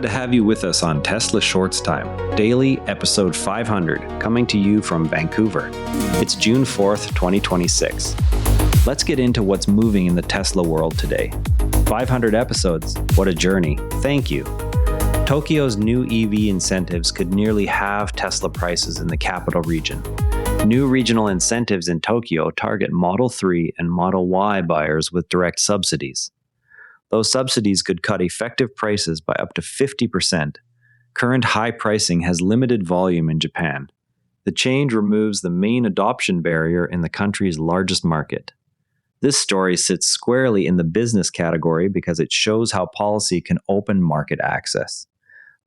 to have you with us on Tesla Shorts Time, daily episode 500, coming to you from Vancouver. It's June 4th, 2026. Let's get into what's moving in the Tesla world today. 500 episodes, what a journey. Thank you. Tokyo's new EV incentives could nearly halve Tesla prices in the capital region. New regional incentives in Tokyo target Model 3 and Model Y buyers with direct subsidies. Those subsidies could cut effective prices by up to 50%. Current high pricing has limited volume in Japan. The change removes the main adoption barrier in the country's largest market. This story sits squarely in the business category because it shows how policy can open market access.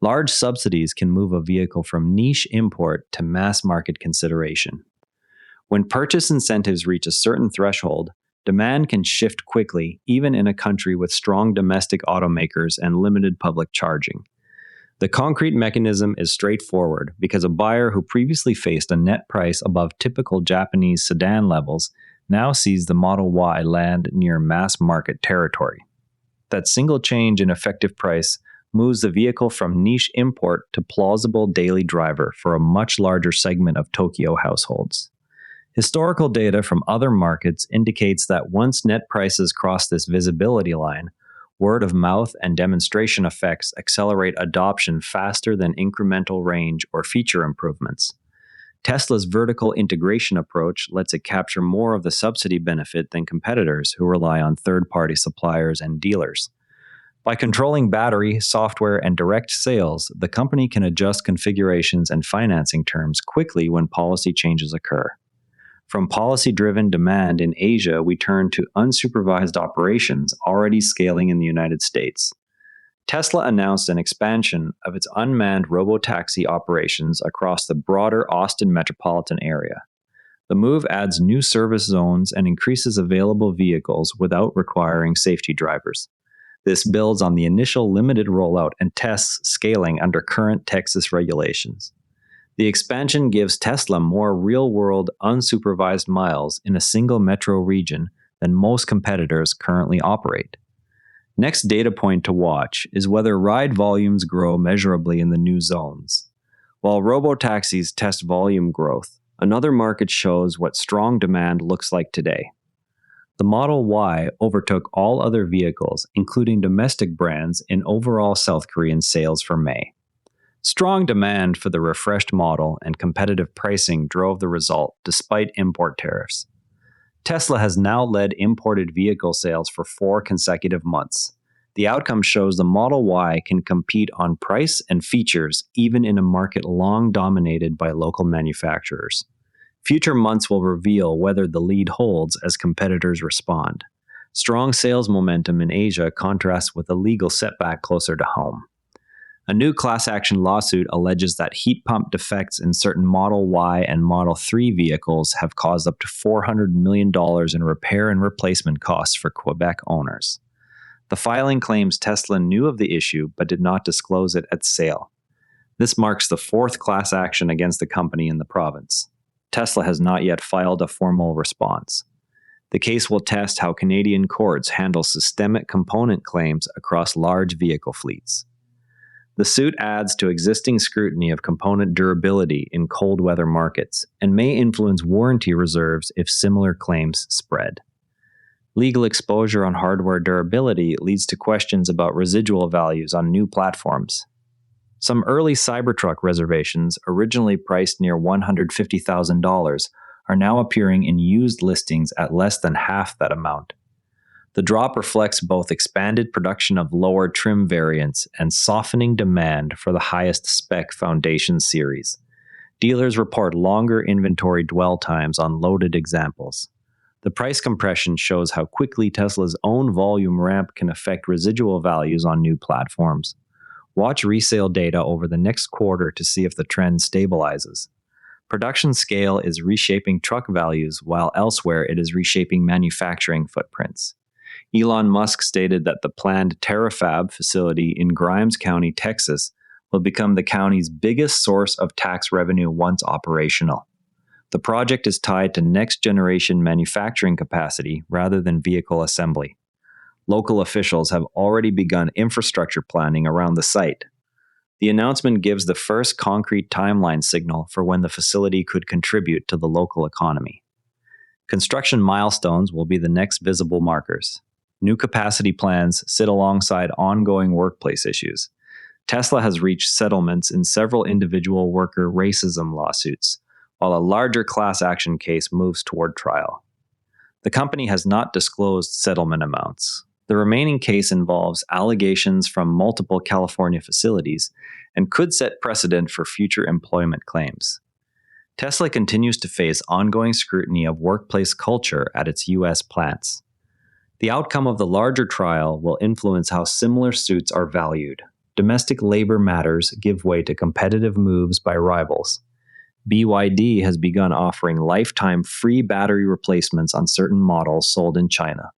Large subsidies can move a vehicle from niche import to mass market consideration. When purchase incentives reach a certain threshold, demand can shift quickly, even in a country with strong domestic automakers and limited public charging. The concrete mechanism is straightforward because a buyer who previously faced a net price above typical Japanese sedan levels now sees the Model Y land near mass market territory. That single change in effective price moves the vehicle from niche import to plausible daily driver for a much larger segment of Tokyo households. Historical data from other markets indicates that once net prices cross this visibility line, word of mouth and demonstration effects accelerate adoption faster than incremental range or feature improvements. Tesla's vertical integration approach lets it capture more of the subsidy benefit than competitors who rely on third-party suppliers and dealers. By controlling battery, software, and direct sales, the company can adjust configurations and financing terms quickly when policy changes occur. From policy-driven demand in Asia, we turn to unsupervised operations already scaling in the United States. Tesla announced an expansion of its unmanned robotaxi operations across the broader Austin metropolitan area. The move adds new service zones and increases available vehicles without requiring safety drivers. This builds on the initial limited rollout and tests scaling under current Texas regulations. The expansion gives Tesla more real-world, unsupervised miles in a single metro region than most competitors currently operate. Next data point to watch is whether ride volumes grow measurably in the new zones. While robotaxis test volume growth, another market shows what strong demand looks like today. The Model Y overtook all other vehicles, including domestic brands, in overall South Korean sales for May. Strong demand for the refreshed model and competitive pricing drove the result despite import tariffs. Tesla has now led imported vehicle sales for 4 consecutive months. The outcome shows the Model Y can compete on price and features even in a market long dominated by local manufacturers. Future months will reveal whether the lead holds as competitors respond. Strong sales momentum in Asia contrasts with a legal setback closer to home. A new class action lawsuit alleges that heat pump defects in certain Model Y and Model 3 vehicles have caused up to $400 million in repair and replacement costs for Quebec owners. The filing claims Tesla knew of the issue but did not disclose it at sale. This marks the 4th class action against the company in the province. Tesla has not yet filed a formal response. The case will test how Canadian courts handle systemic component claims across large vehicle fleets. The suit adds to existing scrutiny of component durability in cold weather markets and may influence warranty reserves if similar claims spread. Legal exposure on hardware durability leads to questions about residual values on new platforms. Some early Cybertruck reservations, originally priced near $150,000, are now appearing in used listings at less than half that amount. The drop reflects both expanded production of lower trim variants and softening demand for the highest spec Foundation series. Dealers report longer inventory dwell times on loaded examples. The price compression shows how quickly Tesla's own volume ramp can affect residual values on new platforms. Watch resale data over the next quarter to see if the trend stabilizes. Production scale is reshaping truck values, while elsewhere it is reshaping manufacturing footprints. Elon Musk stated that the planned Terafab facility in Grimes County, Texas, will become the county's biggest source of tax revenue once operational. The project is tied to next-generation manufacturing capacity rather than vehicle assembly. Local officials have already begun infrastructure planning around the site. The announcement gives the first concrete timeline signal for when the facility could contribute to the local economy. Construction milestones will be the next visible markers. New capacity plans sit alongside ongoing workplace issues. Tesla has reached settlements in several individual worker racism lawsuits, while a larger class action case moves toward trial. The company has not disclosed settlement amounts. The remaining case involves allegations from multiple California facilities and could set precedent for future employment claims. Tesla continues to face ongoing scrutiny of workplace culture at its U.S. plants. The outcome of the larger trial will influence how similar suits are valued. Domestic labor matters give way to competitive moves by rivals. BYD has begun offering lifetime free battery replacements on certain models sold in China.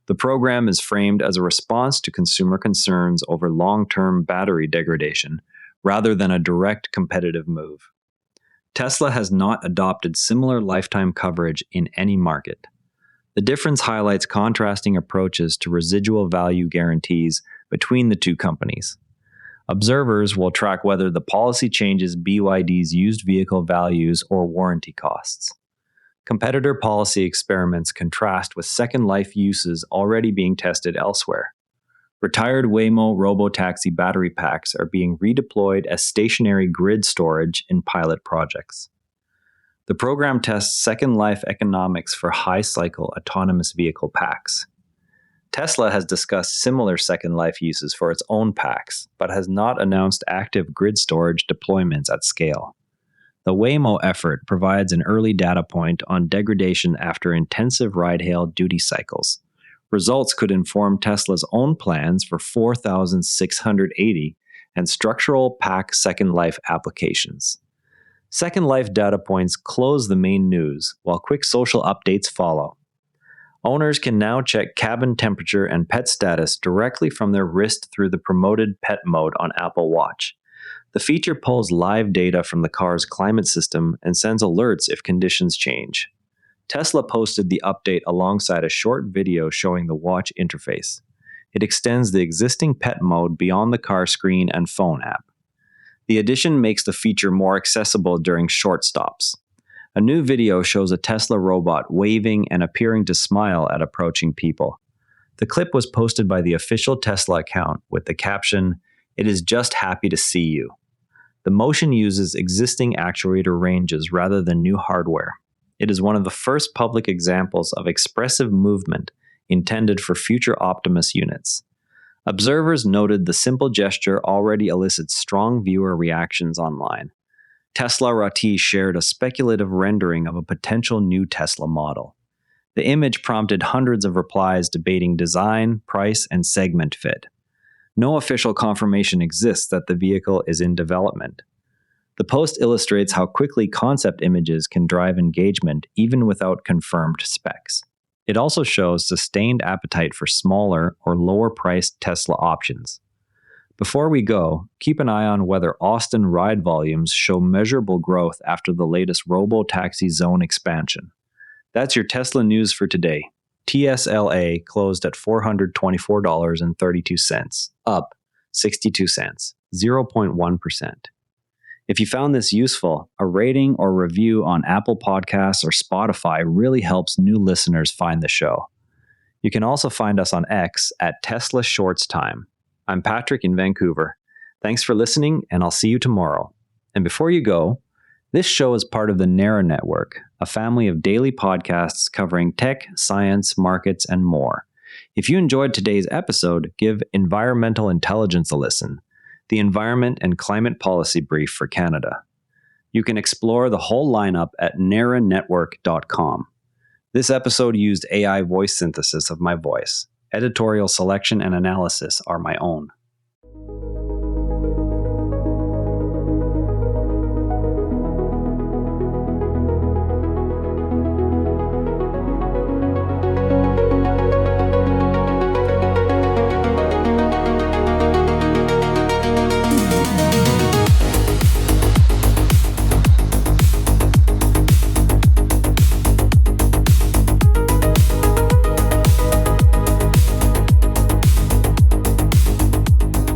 The program is framed as a response to consumer concerns over long-term battery degradation, rather than a direct competitive move. Tesla has not adopted similar lifetime coverage in any market. The difference highlights contrasting approaches to residual value guarantees between the two companies. Observers will track whether the policy changes BYD's used vehicle values or warranty costs. Competitor policy experiments contrast with second life uses already being tested elsewhere. Retired Waymo robotaxi battery packs are being redeployed as stationary grid storage in pilot projects. The program tests second life economics for high-cycle autonomous vehicle packs. Tesla has discussed similar second life uses for its own packs, but has not announced active grid storage deployments at scale. The Waymo effort provides an early data point on degradation after intensive ride-hail duty cycles. Results could inform Tesla's own plans for 4,680 and structural pack second life applications. Second life data points close the main news, while quick social updates follow. Owners can now check cabin temperature and pet status directly from their wrist through the promoted pet mode on Apple Watch. The feature pulls live data from the car's climate system and sends alerts if conditions change. Tesla posted the update alongside a short video showing the watch interface. It extends the existing pet mode beyond the car screen and phone app. The addition makes the feature more accessible during short stops. A new video shows a Tesla robot waving and appearing to smile at approaching people. The clip was posted by the official Tesla account with the caption, "It is just happy to see you." The motion uses existing actuator ranges rather than new hardware. It is one of the first public examples of expressive movement intended for future Optimus units. Observers noted the simple gesture already elicits strong viewer reactions online. Tesla Rati shared a speculative rendering of a potential new Tesla model. The image prompted hundreds of replies debating design, price, and segment fit. No official confirmation exists that the vehicle is in development. The post illustrates how quickly concept images can drive engagement even without confirmed specs. It also shows sustained appetite for smaller or lower-priced Tesla options. Before we go, keep an eye on whether Austin ride volumes show measurable growth after the latest robo-taxi zone expansion. That's your Tesla news for today. TSLA closed at $424.32, up 62 cents, 0.1%. If you found this useful, a rating or review on Apple Podcasts or Spotify really helps new listeners find the show. You can also find us on X at Tesla Shorts Time. I'm Patrick in Vancouver. Thanks for listening, and I'll see you tomorrow. And before you go, this show is part of the NARA Network, a family of daily podcasts covering tech, science, markets, and more. If you enjoyed today's episode, give Environmental Intelligence a listen, the Environment and Climate Policy Brief for Canada. You can explore the whole lineup at naranetwork.com. This episode used AI voice synthesis of my voice. Editorial selection and analysis are my own.